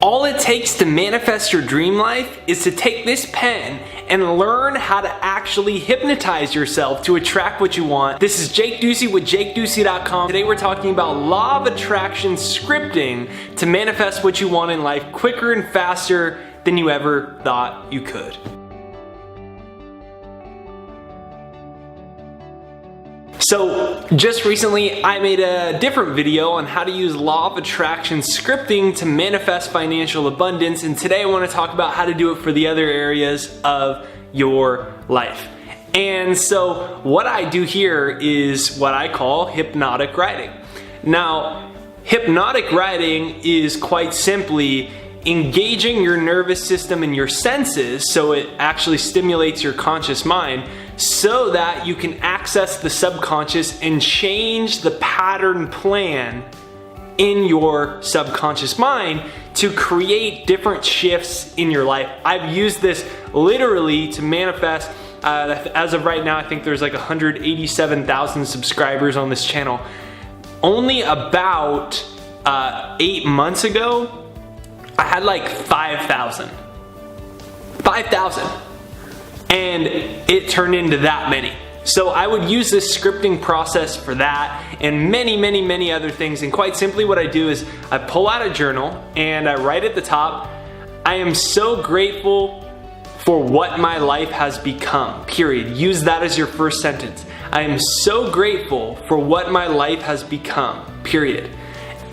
All it takes to manifest your dream life is to take this pen and learn how to actually hypnotize yourself to attract what you want. This is Jake Ducey with JakeDucey.com. Today we're talking about law of attraction scripting to manifest what you want in life quicker and faster than you ever thought you could. So just recently I made a different video on how to use law of attraction scripting to manifest financial abundance, and today I want to talk about how to do it for the other areas of your life. And so what I do here is what I call hypnotic writing. Now, hypnotic writing is quite simply engaging your nervous system and your senses, so it actually stimulates your conscious mind so that you can access the subconscious and change the pattern plan in your subconscious mind to create different shifts in your life. I've used this literally to manifest, as of right now, I think there's like 187,000 subscribers on this channel. Only about 8 months ago, I had like 5,000. And it turned into that many. So I would use this scripting process for that and many other things. And quite simply what I do is I pull out a journal and I write at the top, I am so grateful for what my life has become, period. Use that as your first sentence. I am so grateful for what my life has become, period.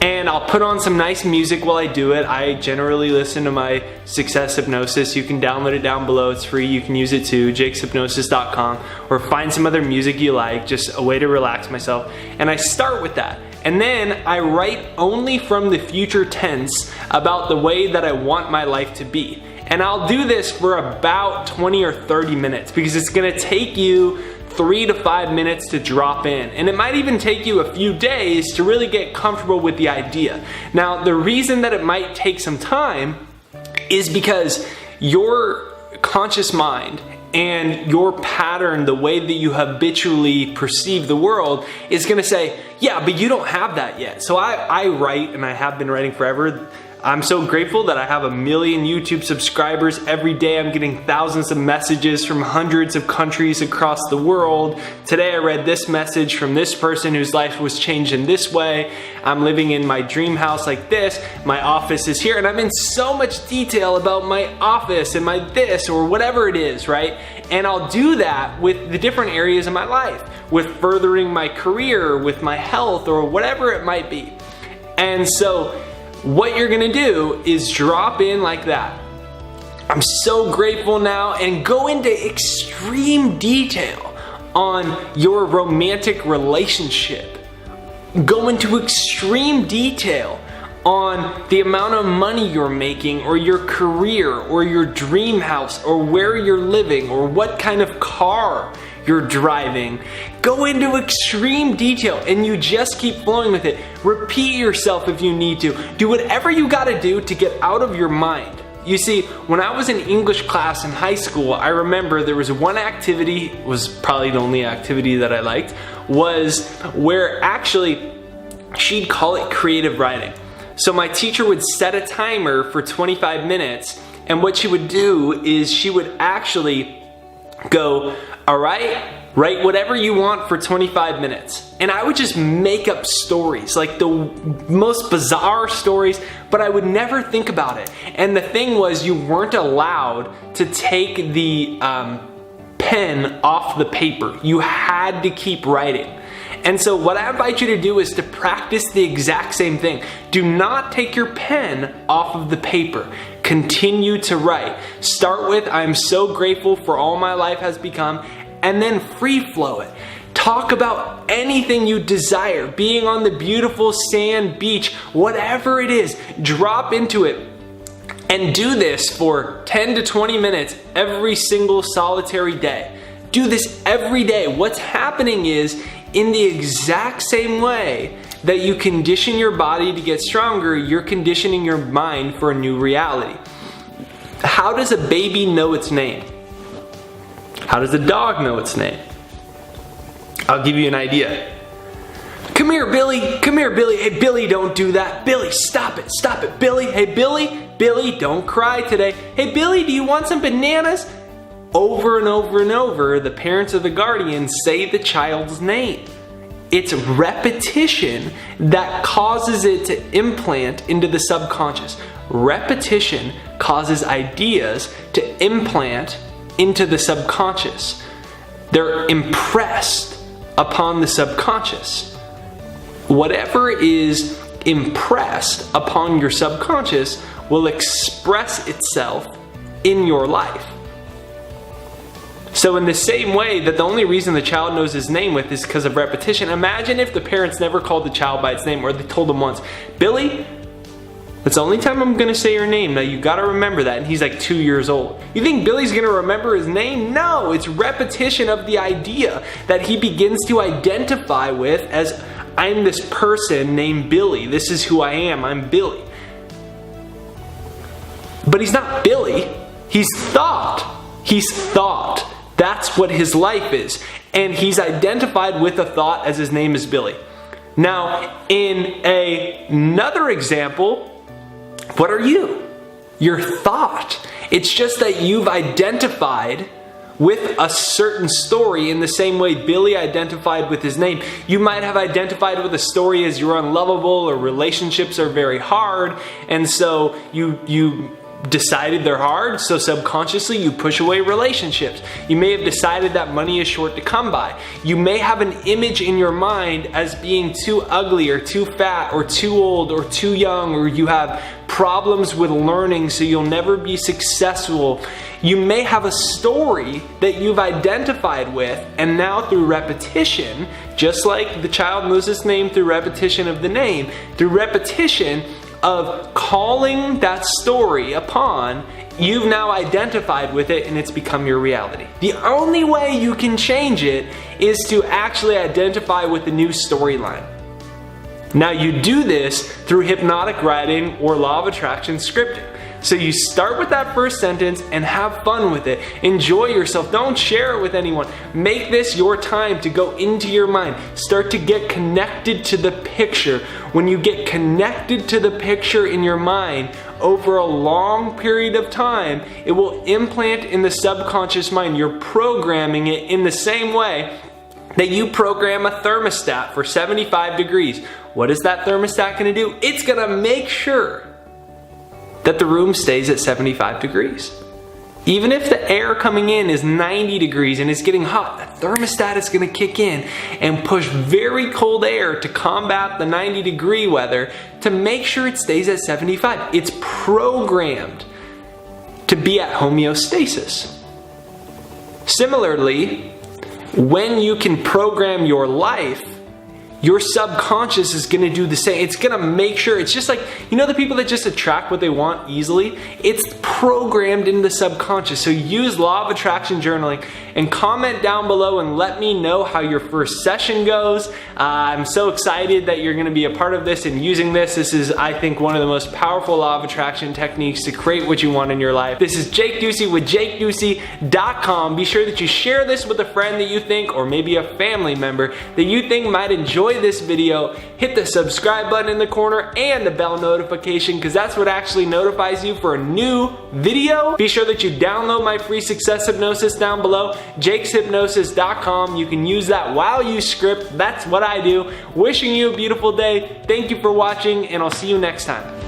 And I'll put on some nice music while I do it. I generally listen to my Success Hypnosis. You can download it down below. It's free. You can use it too, jakeshypnosis.com, or find some other music you like, just a way to relax myself. And I start with that. And then I write only from the future tense about the way that I want my life to be. And I'll do this for about 20 or 30 minutes because it's gonna take you 3 to 5 minutes to drop in, and it might even take you a few days to really get comfortable with the idea. Now, the reason that it might take some time is because your conscious mind and your pattern, the way that you habitually perceive the world, is gonna say, yeah, but you don't have that yet. So I write, and I have been writing forever. I'm so grateful that I have 1 million YouTube subscribers. Every day I'm getting thousands of messages from hundreds of countries across the world. Today I read this message from this person whose life was changed in this way. I'm living in my dream house like this. My office is here, and I'm in so much detail about my office and my this or whatever it is, right? And I'll do that with the different areas of my life, with furthering my career, with my health, or whatever it might be. And so what you're gonna do is drop in like that. I'm so grateful now, and go into extreme detail on your romantic relationship. Go into extreme detail on the amount of money you're making, or your career, or your dream house, or where you're living, or what kind of car you're driving. Go into extreme detail, and you just keep flowing with it. Repeat yourself if you need to. Do whatever you gotta do to get out of your mind. You see, when I was in English class in high school, I remember there was one activity, was probably the only activity that I liked, was where actually she'd call it creative writing. So my teacher would set a timer for 25 minutes, and what she would do is she would actually go, all right, write whatever you want for 25 minutes. And I would just make up stories, like the most bizarre stories, but I would never think about it. And the thing was, you weren't allowed to take the pen off the paper. You had to keep writing. And so what I invite you to do is to practice the exact same thing. Do not take your pen off of the paper. Continue to write. Start with, I'm so grateful for all my life has become, and then free flow it. Talk about anything you desire, being on the beautiful sand beach, whatever it is, drop into it. And do this for 10 to 20 minutes every single solitary day. Do this every day. What's happening is, in the exact same way that you condition your body to get stronger, you're conditioning your mind for a new reality. How does a baby know its name? How does a dog know its name? I'll give you an idea. Come here, Billy. Come here, Billy. Hey, Billy, don't do that. Billy, stop it. Stop it. Billy. Hey, Billy, Billy, don't cry today. Hey Billy, do you want some bananas? Over and over and over, the parents or the guardians say the child's name. It's repetition that causes it to implant into the subconscious. Repetition causes ideas to implant into the subconscious. They're impressed upon the subconscious. Whatever is impressed upon your subconscious will express itself in your life. So in the same way that the only reason the child knows his name is because of repetition, imagine if the parents never called the child by its name, or they told him once, Billy, that's the only time I'm going to say your name. Now you got to remember that. And he's like 2 years old. You think Billy's going to remember his name? No, it's repetition of the idea that he begins to identify with as, I'm this person named Billy. This is who I am. I'm Billy. But he's not Billy. He's thought. He's thought. That's what his life is. And he's identified with a thought as his name is Billy. Now, in another example, what are you? Your thought. It's just that you've identified with a certain story in the same way Billy identified with his name. You might have identified with a story as you're unlovable or relationships are very hard, and so you decided they're hard, so subconsciously you push away relationships. You may have decided that money is short to come by. You may have an image in your mind as being too ugly or too fat or too old or too young, or you have problems with learning so you'll never be successful. You may have a story that you've identified with, and now through repetition, just like the child knows his name through repetition of the name, through repetition of calling that story upon, you've now identified with it and it's become your reality. The only way you can change it is to actually identify with the new storyline. Now you do this through hypnotic writing or law of attraction scripting. So you start with that first sentence and have fun with it. Enjoy yourself. Don't share it with anyone. Make this your time to go into your mind. Start to get connected to the picture. When you get connected to the picture in your mind over a long period of time, it will implant in the subconscious mind. You're programming it in the same way that you program a thermostat for 75 degrees. What is that thermostat going to do? It's going to make sure that the room stays at 75 degrees. Even if the air coming in is 90 degrees and it's getting hot, the thermostat is going to kick in and push very cold air to combat the 90-degree weather to make sure it stays at 75. It's programmed to be at homeostasis. Similarly, when you can program your life, your subconscious is going to do the same. It's going to make sure, it's just like, you know the people that just attract what they want easily? It's programmed in the subconscious. So use law of attraction journaling and comment down below and let me know how your first session goes. I'm so excited that you're going to be a part of this and using this. This is, I think, one of the most powerful law of attraction techniques to create what you want in your life. This is Jake Ducey with JakeDucey.com. Be sure that you share this with a friend that you think, or maybe a family member that you think might enjoy this video. Hit the subscribe button in the corner and the bell notification, because that's what actually notifies you for a new video. Be sure that you download my free success hypnosis down below, jakeshypnosis.com. You can use that while you script. That's what I do. Wishing you a beautiful day. Thank you for watching, and I'll see you next time.